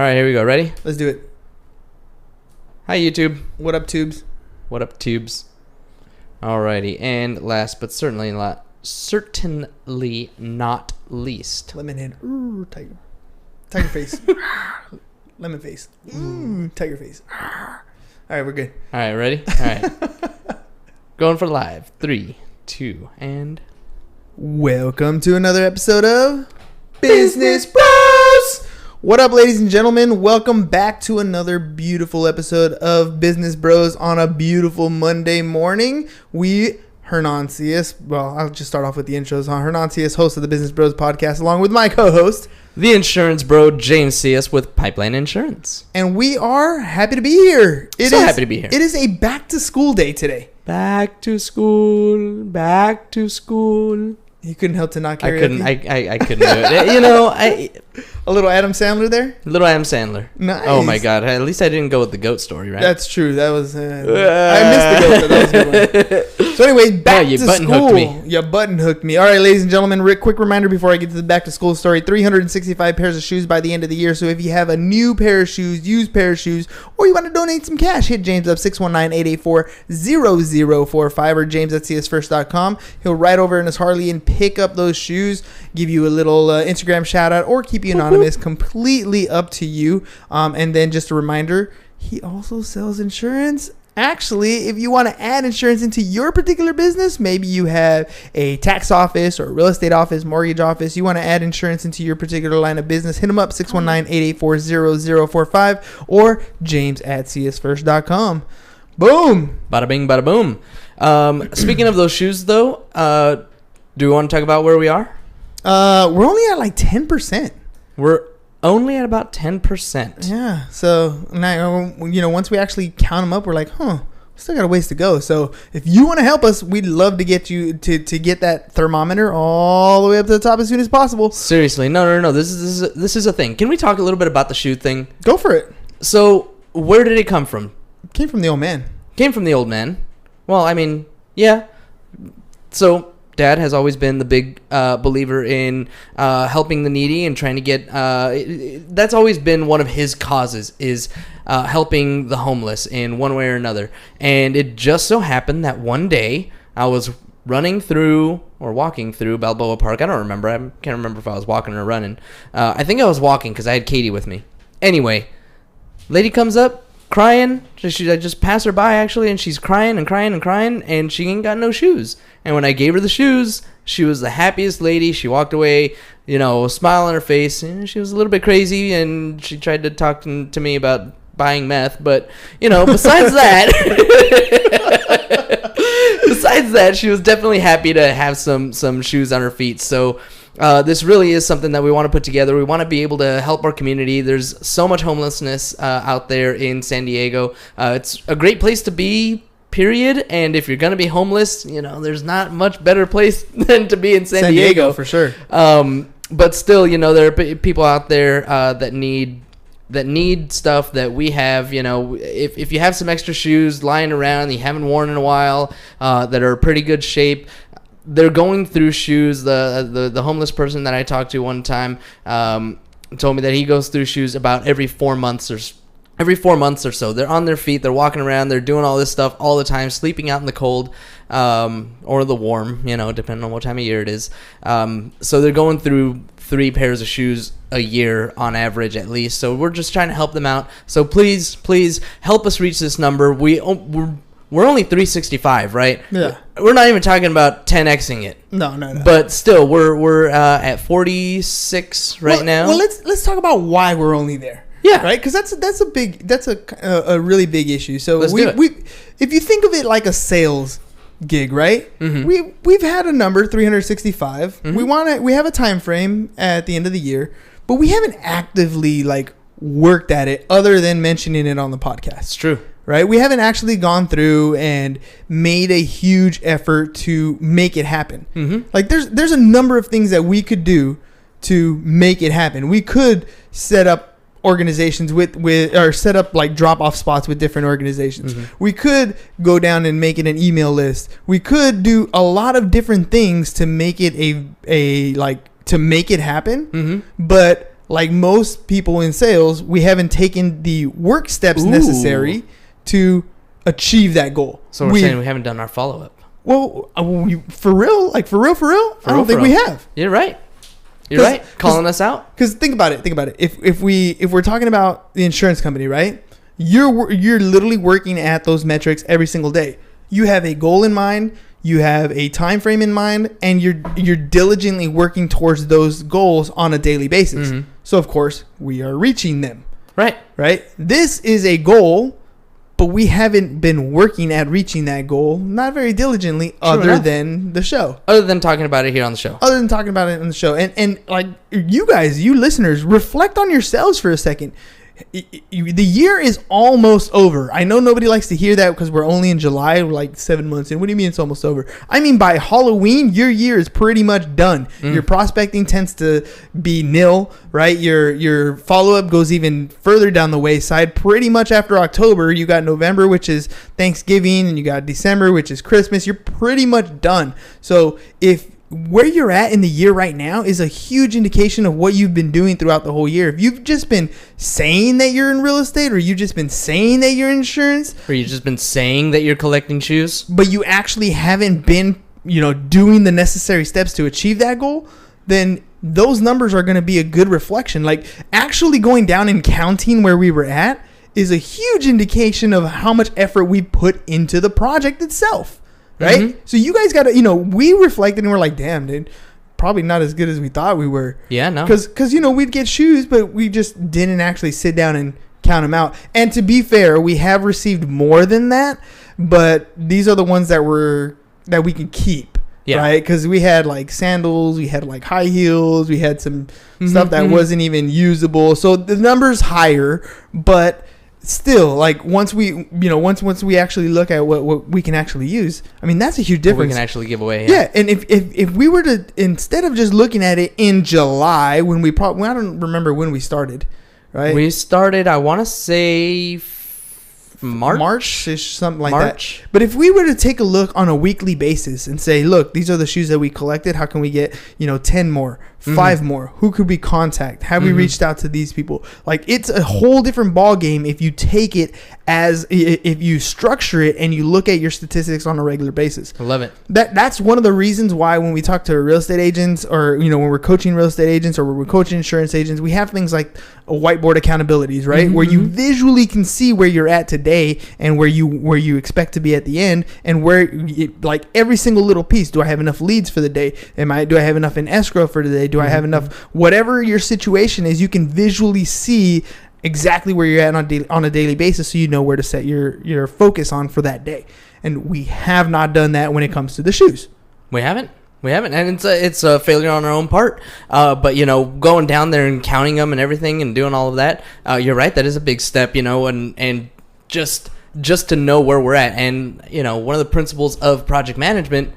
right, here we go. Ready? Let's do it. Hi, YouTube. What up, tubes? What up, tubes? Alrighty, and last but certainly not least. Lemon head. Ooh, tiger. Tiger face. Lemon face. Tiger face. All right, we're good. All right, ready? All right. Going for live. 3, 2, and... Welcome to another episode of Business Bros. What up, ladies and gentlemen? Welcome back to another beautiful episode of Business Bros on a beautiful Monday morning. Hernan CS, well, I'll just start off with the intros. Hernan CS, host of the Business Bros podcast, along with my co-host, the insurance bro, James CS with Pipeline Insurance. And we are happy to be here. Happy to be here. It is a back to school day today. Back to school. Back to school. You couldn't help to not carry I couldn't do it. You know, a little Adam Sandler there? Little Adam Sandler. Nice. Oh, my God. At least I didn't go with the goat story, right? That's true. That was... I missed the goat, but that was a good one. So anyway, back to school. You button hooked me. All right, ladies and gentlemen, quick reminder before I get to the back to school story. 365 pairs of shoes by the end of the year. So if you have a new pair of shoes, used pair of shoes, or you want to donate some cash, hit James up 619-884-0045 or james@csfirst.com. He'll ride over in his Harley and pick up those shoes, give you a little Instagram shout out, or keep you anonymous. Completely up to you. And then just a reminder, he also sells insurance. Actually, if you want to add insurance into your particular business, maybe you have a tax office or a real estate office, mortgage office, you want to add insurance into your particular line of business, hit him up 619-884-0045 or james@csfirst.com. Boom. Bada bing, bada boom. Speaking of those shoes, though, do we want to talk about where we are? We're only at like 10%. We're only at about 10%. Yeah. So now, once we actually count them up, we're like, we still got a ways to go. So if you want to help us, we'd love to get you to get that thermometer all the way up to the top as soon as possible. Seriously, no. This is a thing. Can we talk a little bit about the shoe thing? Go for it. So where did it come from? It came from the old man. Came from the old man. Well, I mean, yeah. So Dad has always been the big believer in helping the needy and trying to get... that's always been one of his causes, is helping the homeless in one way or another. And it just so happened that one day I was walking through Balboa Park. I don't remember. I can't remember if I was walking or running. I think I was walking because I had Katie with me. Anyway, lady comes up crying. I just passed her by, actually, and she's crying, and she ain't got no shoes. And when I gave her the shoes, she was the happiest lady. She walked away, smile on her face, and she was a little bit crazy, and she tried to talk to me about buying meth. But, besides that, she was definitely happy to have some shoes on her feet. So this really is something that we want to put together. We want to be able to help our community. There's so much homelessness out there in San Diego. It's a great place to be, period. And if you're going to be homeless, there's not much better place than to be in San Diego for sure. But still, there are people out there that need stuff that we have. If you have some extra shoes lying around that you haven't worn in a while, that are pretty good shape, they're going through shoes. The homeless person that I talked to one time told me that he goes through shoes about every 4 months or so. They're on their feet, they're walking around, they're doing all this stuff all the time, sleeping out in the cold or the warm, depending on what time of year it is. So they're going through 3 pairs of shoes a year on average, at least. So we're just trying to help them out. So please help us reach this number. We're only 365, right? Yeah. We're not even talking about 10xing it. No. But still, we're at 46 now. Well, let's talk about why we're only there. Yeah. Right? Because that's a really big issue. So Let's do it. if you think of it like a sales gig, right? Mm-hmm. We've had a number 365. Mm-hmm. We have a time frame at the end of the year, but we haven't actively worked at it other than mentioning it on the podcast. It's true. Right? We haven't actually gone through and made a huge effort to make it happen. Mm-hmm. There's a number of things that we could do to make it happen. We could set up organizations with or set up drop off spots with different organizations. Mm-hmm. We could go down and make it an email list. We could do a lot of different things to make it to make it happen. Mm-hmm. But like most people in sales, we haven't taken the work steps necessary to achieve that goal. So we're saying we haven't done our follow-up. Well, for real? I don't think we have. You're right. You're right. Calling us out. Because think about it. If we're talking about the insurance company, right? You're literally working at those metrics every single day. You have a goal in mind, you have a time frame in mind, and you're diligently working towards those goals on a daily basis. Mm-hmm. So of course we are reaching them. Right. This is a goal, but we haven't been working at reaching that goal, not very diligently, other than the show. Other than talking about it here on the show. And like you guys, you listeners, reflect on yourselves for a second. The year is almost over. I know nobody likes to hear that because we're only in July, we're like 7 months in. What do you mean it's almost over? I mean, by Halloween, your year is pretty much done. Your prospecting tends to be nil, right? Your follow-up goes even further down the wayside. Pretty much after October, you got November, which is Thanksgiving, and you got December, which is Christmas. You're pretty much done. So if where you're at in the year right now is a huge indication of what you've been doing throughout the whole year. If you've just been saying that you're in real estate, or you've just been saying that you're in insurance, or you've just been saying that you're collecting shoes, but you actually haven't been, doing the necessary steps to achieve that goal, then those numbers are going to be a good reflection. Like actually going down and counting where we were at is a huge indication of how much effort we put into the project itself. Right? Mm-hmm. So you guys got to, we reflected and we're like, damn, dude, probably not as good as we thought we were. Yeah, no. Because we'd get shoes, but we just didn't actually sit down and count them out. And to be fair, we have received more than that, but these are the ones that we can keep. Yeah. Right? Because we had like sandals, we had like high heels, we had some stuff that wasn't even usable. So the number's higher, but still, like once we actually look at what we can actually use, I mean that's a huge difference. We can actually give away. Yeah, and if we were to, instead of just looking at it in July when I don't remember when we started, right? We started, I want to say March-ish, something like that. But if we were to take a look on a weekly basis and say, look, these are the shoes that we collected. How can we get 10 more? 5 more? Who could we contact? Have we reached out to these people? Like it's a whole different ball game if you take it as, if you structure it and you look at your statistics on a regular basis. I love it. That's one of the reasons why when we talk to real estate agents, or when we're coaching real estate agents, or when we're coaching insurance agents, we have things like a whiteboard accountabilities, right? Where you visually can see where you're at today and where you expect to be at the end, and where like every single little piece. Do I have enough leads for the day? Do I have enough in escrow for today? Do I have enough? Whatever your situation is, you can visually see exactly where you're at on a daily basis, so you know where to set your focus on for that day. And we have not done that when it comes to the shoes. We haven't, and it's a failure on our own part. But going down there and counting them and everything and doing all of that, you're right. That is a big step. And just to know where we're at. And one of the principles of project management,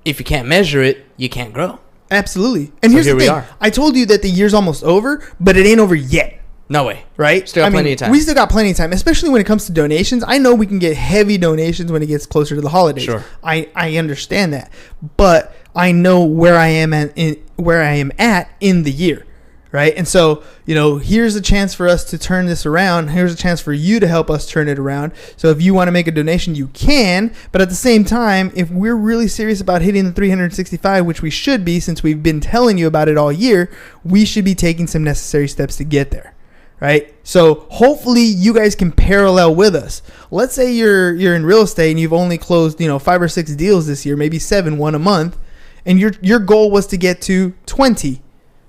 if you can't measure it, you can't grow. Absolutely. And so here's the thing. I told you that the year's almost over, but it ain't over yet. No way. Right? Still got plenty of time. We still got plenty of time, especially when it comes to donations. I know we can get heavy donations when it gets closer to the holidays. Sure. I understand that. But I know where I am at in the year. Right? And so, here's a chance for us to turn this around. Here's a chance for you to help us turn it around. So if you want to make a donation, you can. But at the same time, if we're really serious about hitting the 365, which we should be since we've been telling you about it all year, we should be taking some necessary steps to get there. Right? So hopefully you guys can parallel with us. Let's say you're in real estate and you've only closed, 5 or 6 deals this year, maybe 7, one a month, and your goal was to get to 20.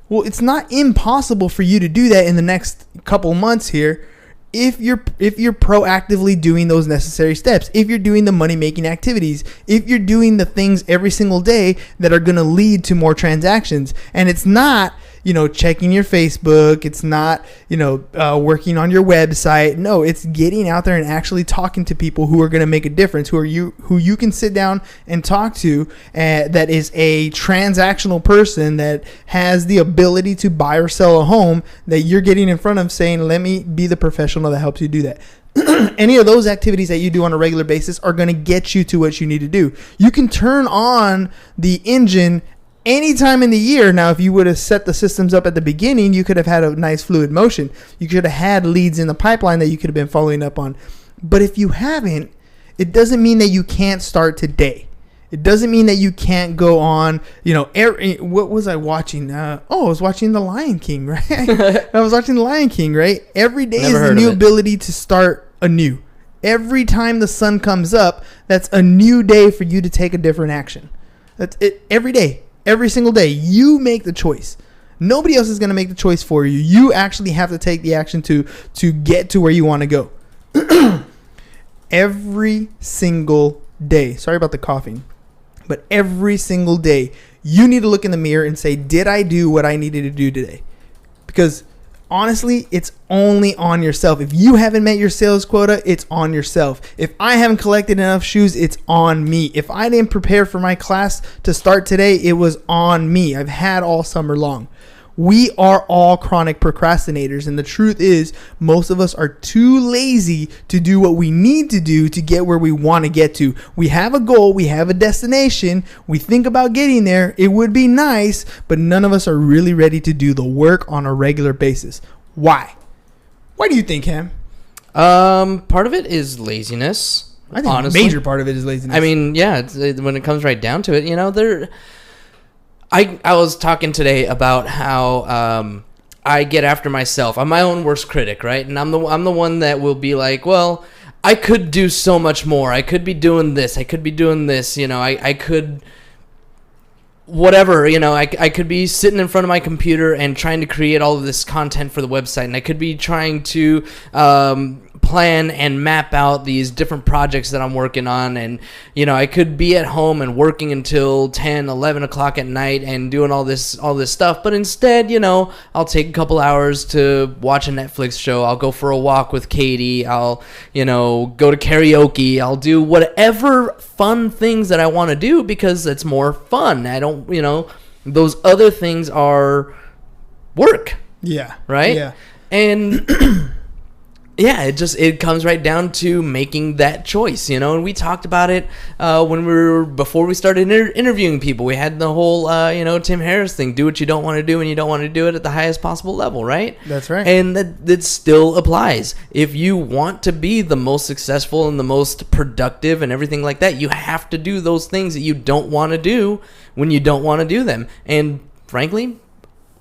Well, it's not impossible for you to do that in the next couple months here if you're proactively doing those necessary steps, if you're doing the money-making activities, if you're doing the things every single day that are going to lead to more transactions. And it's not, checking your Facebook. It's not, working on your website. No, it's getting out there and actually talking to people who are going to make a difference, who you can sit down and talk to, that is a transactional person that has the ability to buy or sell a home, that you're getting in front of saying, let me be the professional that helps you do that. Any of those activities that you do on a regular basis are going to get you to what you need to do. You can turn on the engine any time in the year. Now, if you would have set the systems up at the beginning, you could have had a nice fluid motion. You could have had leads in the pipeline that you could have been following up on. But if you haven't, it doesn't mean that you can't start today. It doesn't mean that you can't go on, what was I watching? I was watching The Lion King, right? I was watching The Lion King, right? Every day is a new ability to start anew. Every time the sun comes up, that's a new day for you to take a different action. That's it. Every day, every single day, you make the choice. Nobody else is going to make the choice for you. You actually have to take the action to get to where you want to go. Every single day. Sorry about the coughing. But every single day, you need to look in the mirror and say, did I do what I needed to do today? Because honestly, it's only on yourself. If you haven't met your sales quota, it's on yourself. If I haven't collected enough shoes, it's on me. If I didn't prepare for my class to start today, it was on me. I've had all summer long. We are all chronic procrastinators, and the truth is most of us are too lazy to do what we need to do to get where we want to get to. We have a goal, we have a destination, we think about getting there, it would be nice, but none of us are really ready to do the work on a regular basis. Why? Why do you think, Cam? Part of it is laziness. I think honestly, a major part of it is laziness. I mean, yeah, when it comes right down to it, I was talking today about how I get after myself. I'm my own worst critic, right? And I'm the one that will be like, well, I could do so much more. I could be doing this. I could be doing this. I could whatever. I could be sitting in front of my computer and trying to create all of this content for the website, and I could be trying to plan and map out these different projects that I'm working on, and I could be at home and working until 10, 11 o'clock at night and doing all this stuff, but instead I'll take a couple hours to watch a Netflix show. I'll go for a walk with Katie. I'll go to karaoke. I'll do whatever fun things that I want to do because it's more fun. I don't those other things are work. Yeah. Right? Yeah. And yeah, it comes right down to making that choice, and we talked about it before we started interviewing people. We had the whole Tim Harris thing: do what you don't want to do, and you don't want to do it at the highest possible level, right? That's right. And that still applies. If you want to be the most successful and the most productive and everything like that, you have to do those things that you don't want to do when you don't want to do them. And frankly,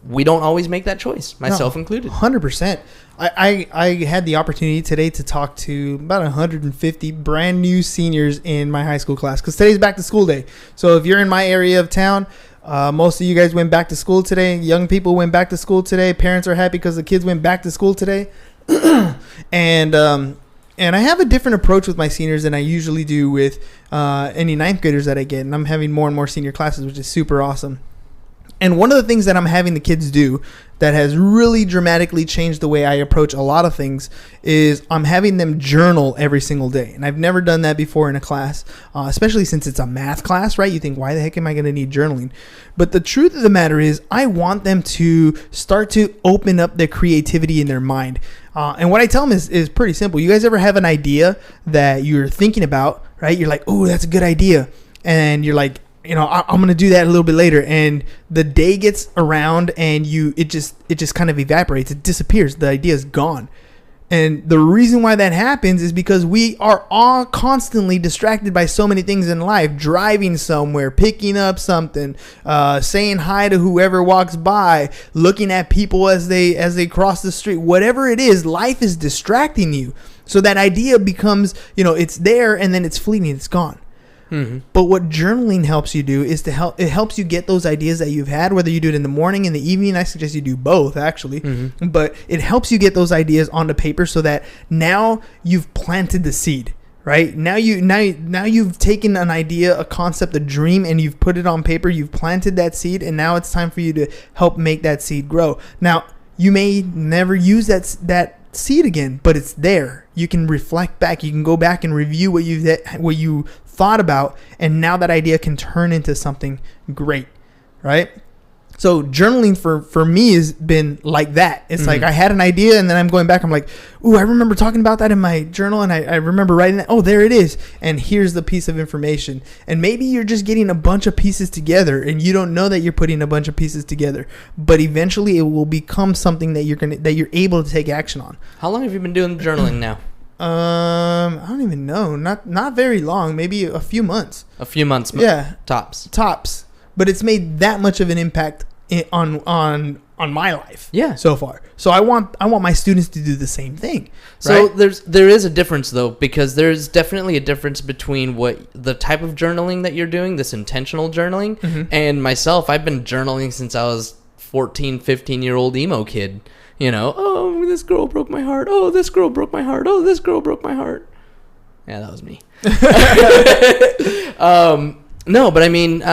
we don't always make that choice, myself included. 100%. I had the opportunity today to talk to about 150 brand new seniors in my high school class because today's back to school day. So if you're in my area of town, most of you guys went back to school today. Young people went back to school today. Parents are happy because the kids went back to school today. And I have a different approach with my seniors than I usually do with any ninth graders that I get. And I'm having more and more senior classes, which is super awesome. And one of the things that I'm having the kids do that has really dramatically changed the way I approach a lot of things is I'm having them journal every single day. And I've never done that before in a class, especially since it's a math class, right? You think, why the heck am I going to need journaling? But the truth of the matter is I want them to start to open up their creativity in their mind. And what I tell them is pretty simple. You guys ever have an idea that you're thinking about, right? You're like, oh, that's a good idea. And you're like, I'm going to do that a little bit later. And the day gets around and it just kind of evaporates. It disappears. The idea is gone. And the reason why that happens is because we are all constantly distracted by so many things in life. Driving somewhere, picking up something, saying hi to whoever walks by, looking at people as they cross the street. Whatever it is, life is distracting you. So that idea becomes, it's there and then it's fleeting. It's gone. Mm-hmm. But what journaling helps you do is it helps you get those ideas that you've had, whether you do it in the morning, in the evening. I suggest you do both, actually. Mm-hmm. But it helps you get those ideas onto paper so that now you've planted the seed, right? Now you've taken an idea, a concept, a dream, and you've put it on paper. You've planted that seed, and now it's time for you to help make that seed grow. Now, you may never use that seed again, but it's there. You can reflect back. You can go back and review what you thought about, and now that idea can turn into something great, right? So journaling for me has been like that. It's like I had an idea and then I'm going back. I'm like, ooh, I remember talking about that in my journal and I remember writing that. Oh, there it is. And here's the piece of information. And maybe you're just getting a bunch of pieces together and you don't know that you're putting a bunch of pieces together. But eventually it will become something that you're able to take action on. How long have you been doing journaling now? I don't even know. Not very long. Maybe a few months. A few months. Yeah. Tops. But it's made that much of an impact on my life. Yeah. So far. So I want my students to do the same thing. So right? there is a difference though, because there's definitely a difference between what the type of journaling that you're doing, this intentional journaling, and myself. I've been journaling since I was 14, 15-year-old emo kid. You know, oh, this girl broke my heart. Oh, this girl broke my heart. Oh, this girl broke my heart. Yeah, that was me. No, but I mean,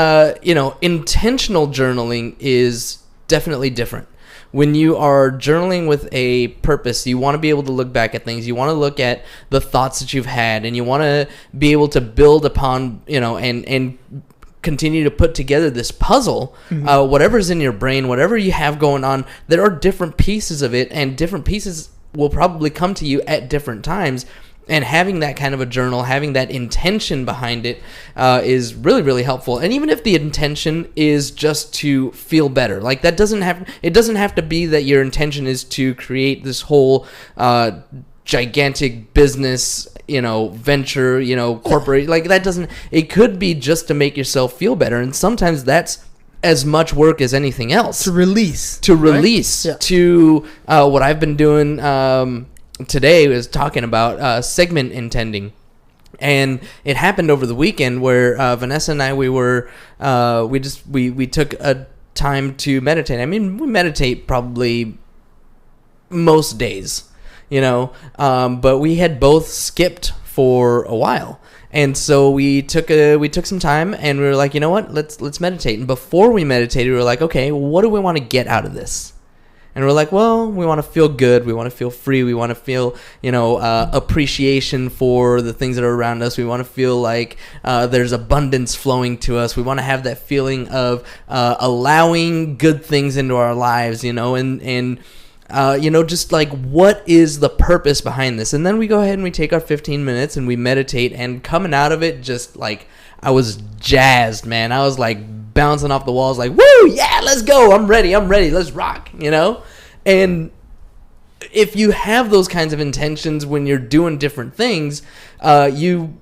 intentional journaling is definitely different. When you are journaling with a purpose, you want to be able to look back at things. You want to look at the thoughts that you've had, and you want to be able to build upon, and continue to put together this puzzle. Whatever's in your brain, whatever you have going on, there are different pieces of it, and different pieces will probably come to you at different times. And having that kind of a journal, having that intention behind it, is really, really helpful. And even if the intention is just to feel better, like it doesn't have to be that your intention is to create this whole gigantic business, venture, corporate, like that doesn't. It could be just to make yourself feel better, and sometimes that's as much work as anything else. To release. Right? Yeah. To what I've been doing. Today was talking about segment intending, and it happened over the weekend where Vanessa and I we took a time to meditate. I mean, we meditate probably most days, but we had both skipped for a while. And so we took some time and we were like, you know what, let's meditate. And before we meditated, we were like, okay, what do we want to get out of this? And we're like, well, we want to feel good. We want to feel free. We want to feel, appreciation for the things that are around us. We want to feel like there's abundance flowing to us. We want to have that feeling of allowing good things into our lives, just like, what is the purpose behind this? And then we go ahead and we take our 15 minutes and we meditate. And coming out of it, just like, I was jazzed, man. I was like bouncing off the walls, like, woo, yeah, let's go. I'm ready. Let's rock, And if you have those kinds of intentions when you're doing different things, you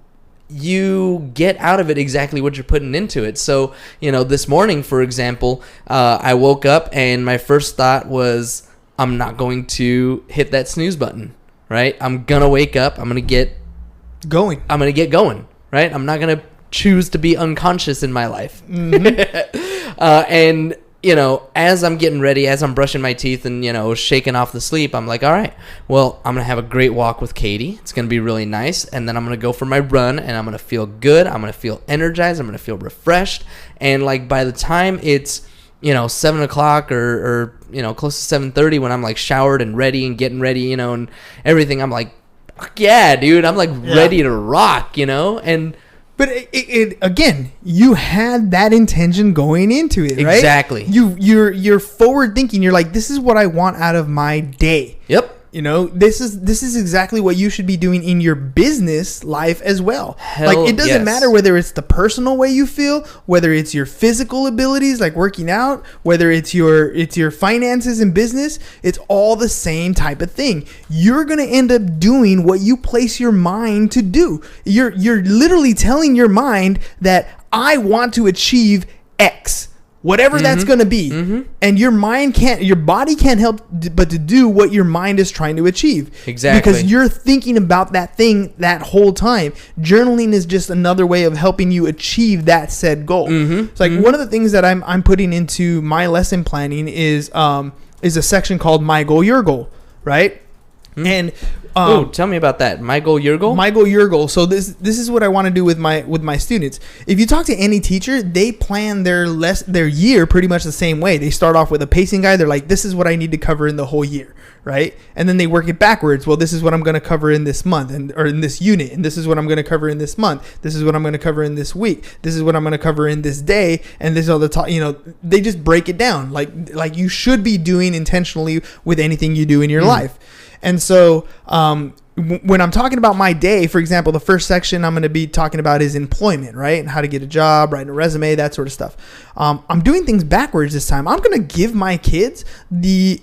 get out of it exactly what you're putting into it. So, this morning, for example, I woke up and my first thought was, I'm not going to hit that snooze button, right? I'm going to wake up. I'm going to get going, right? I'm not going to choose to be unconscious in my life. And as I'm getting ready, as I'm brushing my teeth and shaking off the sleep, I'm like, all right, well, I'm gonna have a great walk with Katie. It's gonna be really nice, and then I'm gonna go for my run, and I'm gonna feel good. I'm gonna feel energized. I'm gonna feel refreshed, and like by the time it's 7 o'clock or close to 7:30, when I'm like showered and ready and getting ready, and everything, I'm like, fuck yeah, dude, I'm like ready to rock, and. But it again, you had that intention going into it, right? Exactly. You're forward thinking. You're like, this is what I want out of my day. Yep. This is exactly what you should be doing in your business life as well. It doesn't matter whether it's the personal way you feel, whether it's your physical abilities like working out, whether it's your finances and business. It's all the same type of thing. You're gonna end up doing what you place your mind to do. You're literally telling your mind that I want to achieve X. Whatever that's going to be. And your body can't help but to do what your mind is trying to achieve. Exactly. Because you're thinking about that thing that whole time. Journaling is just another way of helping you achieve that said goal. It's like one of the things that I'm putting into my lesson planning is a section called My Goal, Your Goal, right? And tell me about that. My goal, your goal. My goal, your goal. So this is what I want to do with my students. If you talk to any teacher, they plan their year pretty much the same way. They start off with a pacing guide. They're like, this is what I need to cover in the whole year, right? And then they work it backwards. Well, this is what I'm going to cover in this month or in this unit, and this is what I'm going to cover in this month. This is what I'm going to cover in this week. This is what I'm going to cover in this day, and this is all the they just break it down like you should be doing intentionally with anything you do in your life. And so when I'm talking about my day, for example, the first section I'm going to be talking about is employment, right? And how to get a job, writing a resume, that sort of stuff. I'm doing things backwards this time. I'm going to give my kids the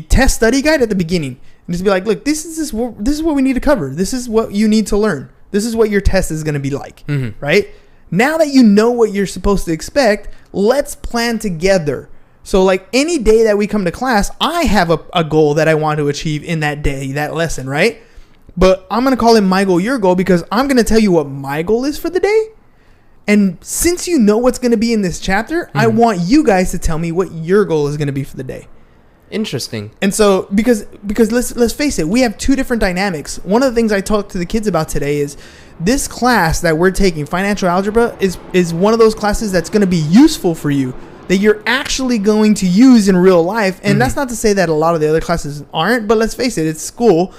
test study guide at the beginning and just be like, look, this is what we need to cover. This is what you need to learn. This is what your test is going to be like, right? Now that you know what you're supposed to expect, let's plan together. So like any day that we come to class, I have a goal that I want to achieve in that day, that lesson, right? But I'm going to call it my goal, your goal, because I'm going to tell you what my goal is for the day. And since you know what's going to be in this chapter, I want you guys to tell me what your goal is going to be for the day. Interesting. And so because let's face it, we have two different dynamics. One of the things I talked to the kids about today is this class that we're taking, financial algebra, is one of those classes that's going to be useful for you, that you're actually going to use in real life. And that's not to say that a lot of the other classes aren't, but let's face it, it's school.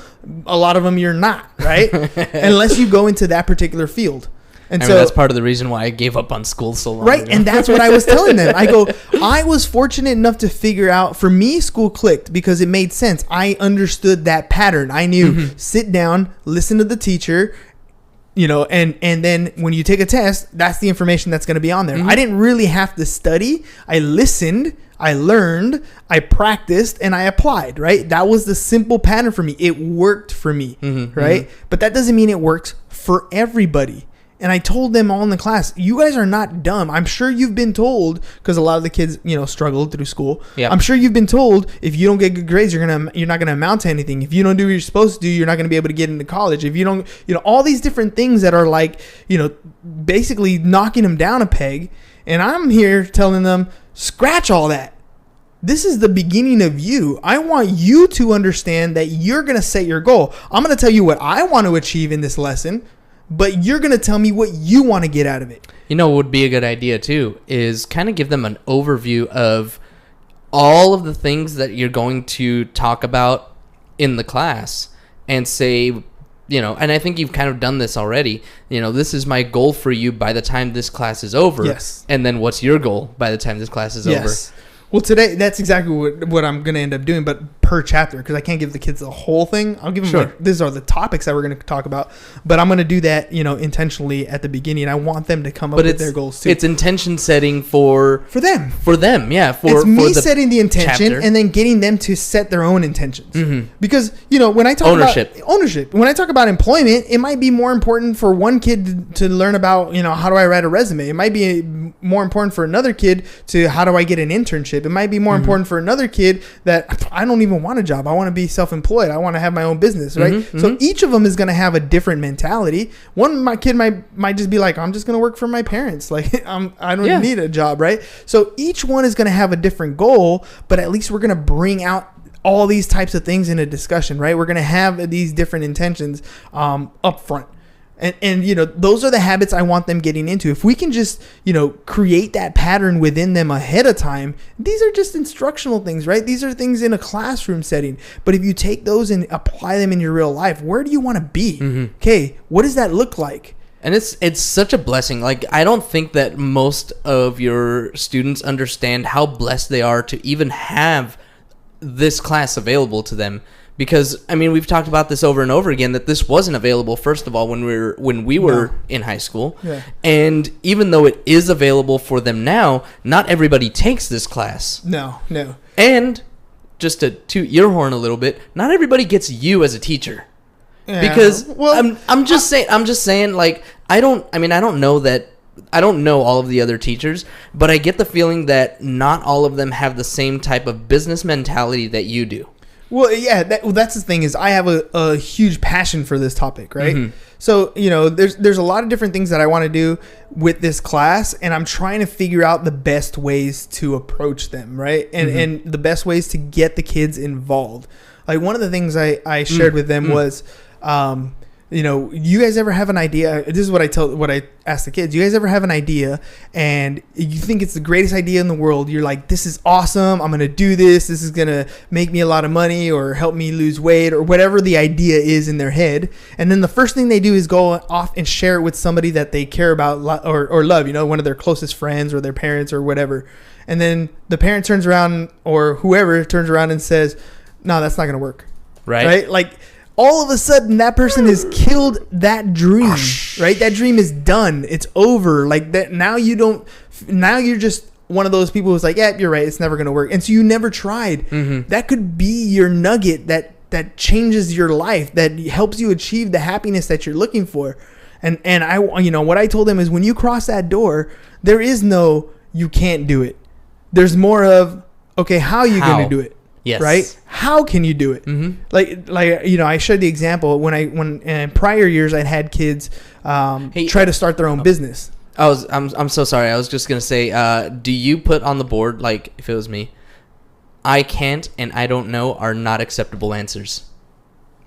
A lot of them you're not, right? Unless you go into that particular field. And I mean, that's part of the reason why I gave up on school so long ago. And that's what I was telling them. I was fortunate enough to figure out, for me, school clicked because it made sense. I understood that pattern. I knew, sit down, listen to the teacher, and then when you take a test, that's the information that's going to be on there. I didn't really have to study. I listened, I learned, I practiced, and I applied, right? That was the simple pattern for me. It worked for me, right? But that doesn't mean it works for everybody. And I told them all in the class, you guys are not dumb. I'm sure you've been told, because a lot of the kids, struggled through school. Yep. I'm sure you've been told if you don't get good grades, you're not gonna amount to anything. If you don't do what you're supposed to do, you're not gonna be able to get into college. If you don't, all these different things that are like, basically knocking them down a peg. And I'm here telling them, scratch all that. This is the beginning of you. I want you to understand that you're gonna set your goal. I'm gonna tell you what I want to achieve in this lesson, but you're going to tell me what you want to get out of it. What would be a good idea too is kind of give them an overview of all of the things that you're going to talk about in the class and say, and I think you've kind of done this already. This is my goal for you by the time this class is over. Yes. And then what's your goal by the time this class is over? Well, today, that's exactly what I'm going to end up doing, but per chapter, because I can't give the kids the whole thing. I'll give them, these are the topics that we're going to talk about, but I'm going to do that, intentionally at the beginning. I want them to come up with their goals too. It's intention setting for them. For them, yeah. It's me setting the intention and then getting them to set their own intentions. Because, when I talk about ownership, when I talk about employment, it might be more important for one kid to learn about, how do I write a resume? It might be more important for another kid to how do I get an internship? It might be more important for another kid that I don't even want a job. I want to be self-employed. I want to have my own business, right? So each of them is going to have a different mentality. My kid might just be like, I'm just going to work for my parents. Like I don't need a job, right? So each one is going to have a different goal, but at least we're going to bring out all these types of things in a discussion, right? We're going to have these different intentions up front. And those are the habits I want them getting into. If we can just, create that pattern within them ahead of time, these are just instructional things, right? These are things in a classroom setting. But if you take those and apply them in your real life, where do you want to be? Okay, what does that look like? And it's such a blessing. Like, I don't think that most of your students understand how blessed they are to even have this class available to them. Because, I mean, we've talked about this over and over again, that this wasn't available, first of all, when we were in high school. Yeah. And even though it is available for them now, not everybody takes this class. No. And, just to toot your horn a little bit, not everybody gets you as a teacher. Yeah. Because, I'm just saying, like, I don't know all of the other teachers, but I get the feeling that not all of them have the same type of business mentality that you do. Well, yeah, that's the thing is I have a huge passion for this topic, right? So, there's a lot of different things that I want to do with this class, and I'm trying to figure out the best ways to approach them, right? And the best ways to get the kids involved. Like one of the things I shared with them was, you guys ever have an idea? This is what I ask the kids. You guys ever have an idea and you think it's the greatest idea in the world? You're like, this is awesome. I'm going to do this. This is going to make me a lot of money or help me lose weight or whatever the idea is in their head. And then the first thing they do is go off and share it with somebody that they care about or love, one of their closest friends or their parents or whatever. And then the parent turns around or whoever turns around and says, no, that's not going to work. Right. Like, all of a sudden that person has killed that dream, right? That dream is done. It's over. Like that. Now you're just one of those people who's like, yeah, you're right. It's never going to work. And so you never tried. Mm-hmm. That could be your nugget that changes your life, that helps you achieve the happiness that you're looking for. And I, what I told them is when you cross that door, there is no, you can't do it. There's more of, okay, how are you going to do it? Yes. Right? How can you do it? Mm-hmm. Like I shared the example when in prior years I'd had kids try to start their own business. I'm so sorry. I was just gonna say, do you put on the board, like if it was me, I can't and I don't know are not acceptable answers?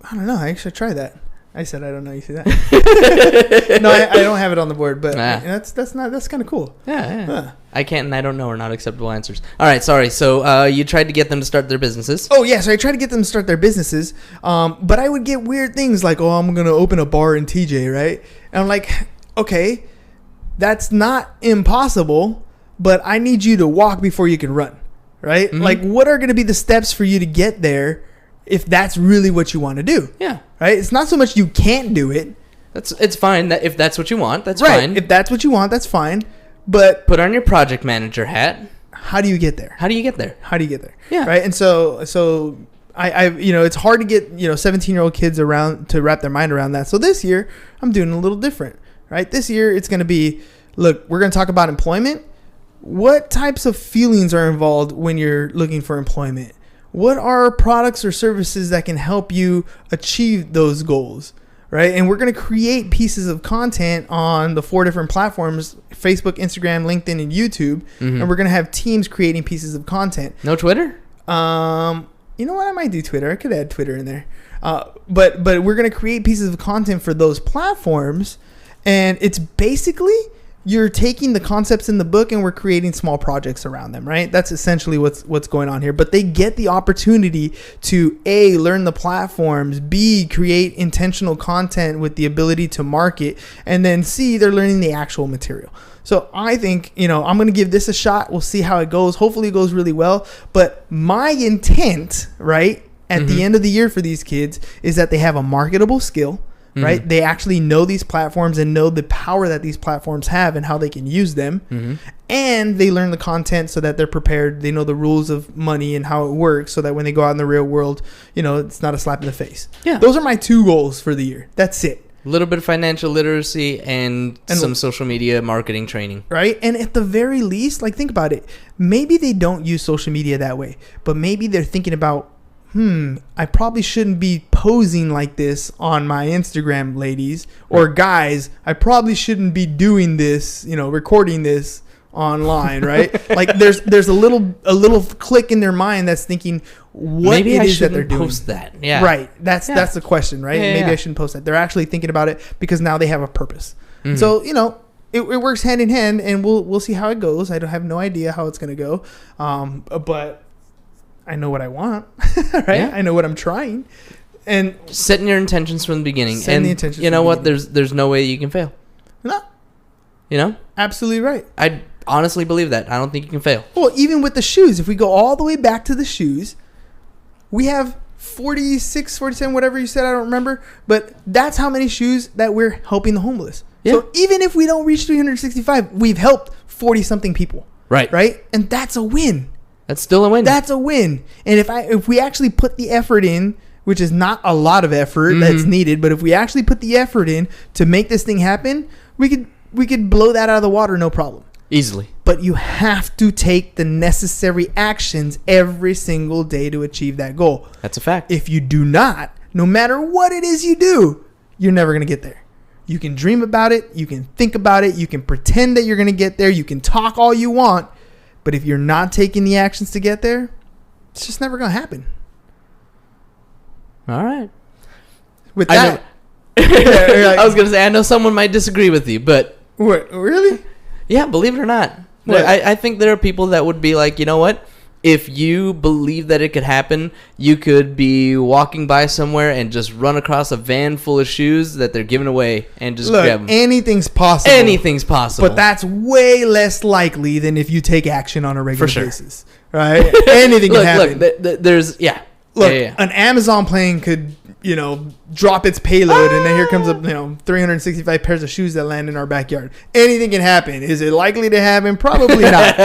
I don't know. I actually tried that. I said I don't know. You see that? No, I don't have it on the board, but that's kind of cool. Yeah. Huh. I can't and I don't know are not acceptable answers. All right, sorry. So you tried to get them to start their businesses. Oh yeah, so I tried to get them to start their businesses, but I would get weird things like, oh, I'm gonna open a bar in TJ, right? And I'm like, okay, that's not impossible, but I need you to walk before you can run, right? Mm-hmm. Like, what are gonna be the steps for you to get there? If that's really what you want to do. Yeah. Right? It's not so much you can't do it. It's fine that if that's what you want, that's right. fine. If that's what you want, that's fine. But put on your project manager hat. How do you get there? Yeah. Right? And so I it's hard to get, 17-year-old kids around to wrap their mind around that. So this year I'm doing a little different, right? This year it's going to be, look, we're going to talk about employment. What types of feelings are involved when you're looking for employment? What are products or services that can help you achieve those goals, right? And we're going to create pieces of content on the 4 different platforms, Facebook, Instagram, LinkedIn, and YouTube. Mm-hmm. And we're going to have teams creating pieces of content. No Twitter? You know what? I might do Twitter. I could add Twitter in there. But we're going to create pieces of content for those platforms. And it's basically... you're taking the concepts in the book and we're creating small projects around them, right? That's essentially what's going on here. But they get the opportunity to A, learn the platforms, B, create intentional content with the ability to market, and then C, they're learning the actual material. So I think, I'm going to give this a shot. We'll see how it goes. Hopefully it goes really well. But my intent, right, at the end of the year for these kids is that they have a marketable skill. Right? Mm-hmm. They actually know these platforms and know the power that these platforms have and how they can use them. Mm-hmm. And they learn the content so that they're prepared. They know the rules of money and how it works so that when they go out in the real world, it's not a slap in the face. Yeah. Those are my 2 goals for the year. That's it. A little bit of financial literacy and some social media marketing training. Right? And at the very least, like, think about it. Maybe they don't use social media that way, but maybe they're thinking about, I probably shouldn't be posing like this on my Instagram, ladies or guys. I probably shouldn't be doing this, recording this online, right? Like there's a little click in their mind that's thinking what maybe it is that they're doing. Post that. Yeah. Right. That's the question, right? Yeah, maybe I shouldn't post that. They're actually thinking about it because now they have a purpose. Mm-hmm. So, it works hand in hand, and we'll see how it goes. I don't have no idea how it's going to go. But I know what I want, right? Yeah. I know what I'm trying, and setting your intentions from the beginning. And you know what? There's no way you can fail. No. Absolutely right. I honestly believe that. I don't think you can fail. Well, even with the shoes, if we go all the way back to the shoes, we have 46, 47, whatever you said. I don't remember, but that's how many shoes that we're helping the homeless. Yeah. So even if we don't reach 365, we've helped 40 something people. Right. Right. And that's a win. That's still a win. That's a win. And if we actually put the effort in, which is not a lot of effort that's needed, but if we actually put the effort in to make this thing happen, we could blow that out of the water, no problem. Easily. But you have to take the necessary actions every single day to achieve that goal. That's a fact. If you do not, no matter what it is you do, you're never going to get there. You can dream about it. You can think about it. You can pretend that you're going to get there. You can talk all you want. But if you're not taking the actions to get there, it's just never going to happen. All right. With that, I was gonna say I know someone might disagree with you, but what, really? Yeah, believe it or not, I think there are people that would be like, you know what? If you believe that it could happen, you could be walking by somewhere and just run across a van full of shoes that they're giving away and just grab them. Anything's possible. Anything's possible. But that's way less likely than if you take action on a regular basis. Right? Anything can happen. Look, there's, yeah. Look, yeah. An Amazon plane could, drop its payload, and then here comes 365 pairs of shoes that land in our backyard. Anything can happen. Is it likely to happen? Probably not.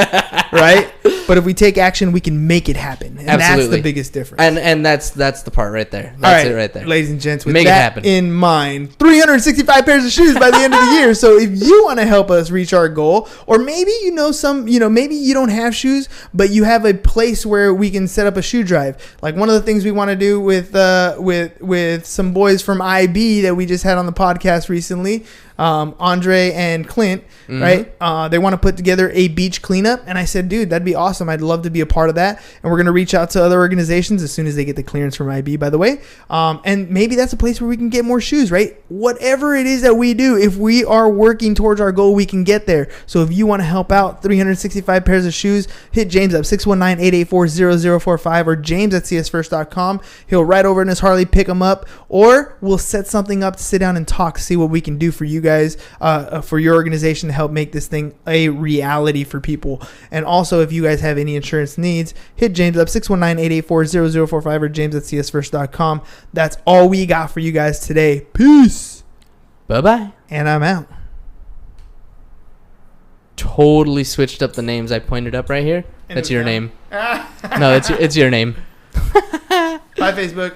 Right? But if we take action, we can make it happen. And Absolutely. That's the biggest difference. And that's the part right there. That's it right there. Ladies and gents, with make that it happen. in mind, 365 pairs of shoes by the end of the year. So if you want to help us reach our goal, or maybe maybe you don't have shoes, but you have a place where we can set up a shoe drive. Like one of the things we want to do with some boys from IB that we just had on the podcast recently, Andre and Clint, right? They want to put together a beach cleanup, and I said, dude, that'd be awesome. I'd love to be a part of that. And we're going to reach out to other organizations as soon as they get the clearance from IB, by the way. And maybe that's a place where we can get more shoes, right? Whatever it is that we do, if we are working towards our goal, we can get there. So if you want to help out 365 pairs of shoes, hit James up 619-884-0045 or james@csfirst.com. He'll ride over in his Harley, pick them up, or we'll set something up to sit down and talk, see what we can do for you guys, for your organization to help make this thing a reality for people. And also, if you guys have any insurance needs, hit James up 619-884-0045 or james@csfirst.com. That's all we got for you guys today. Peace. Bye-bye. And I'm out. Totally switched up the names I pointed up right here. That's your name. No, it's your name. Bye, Facebook.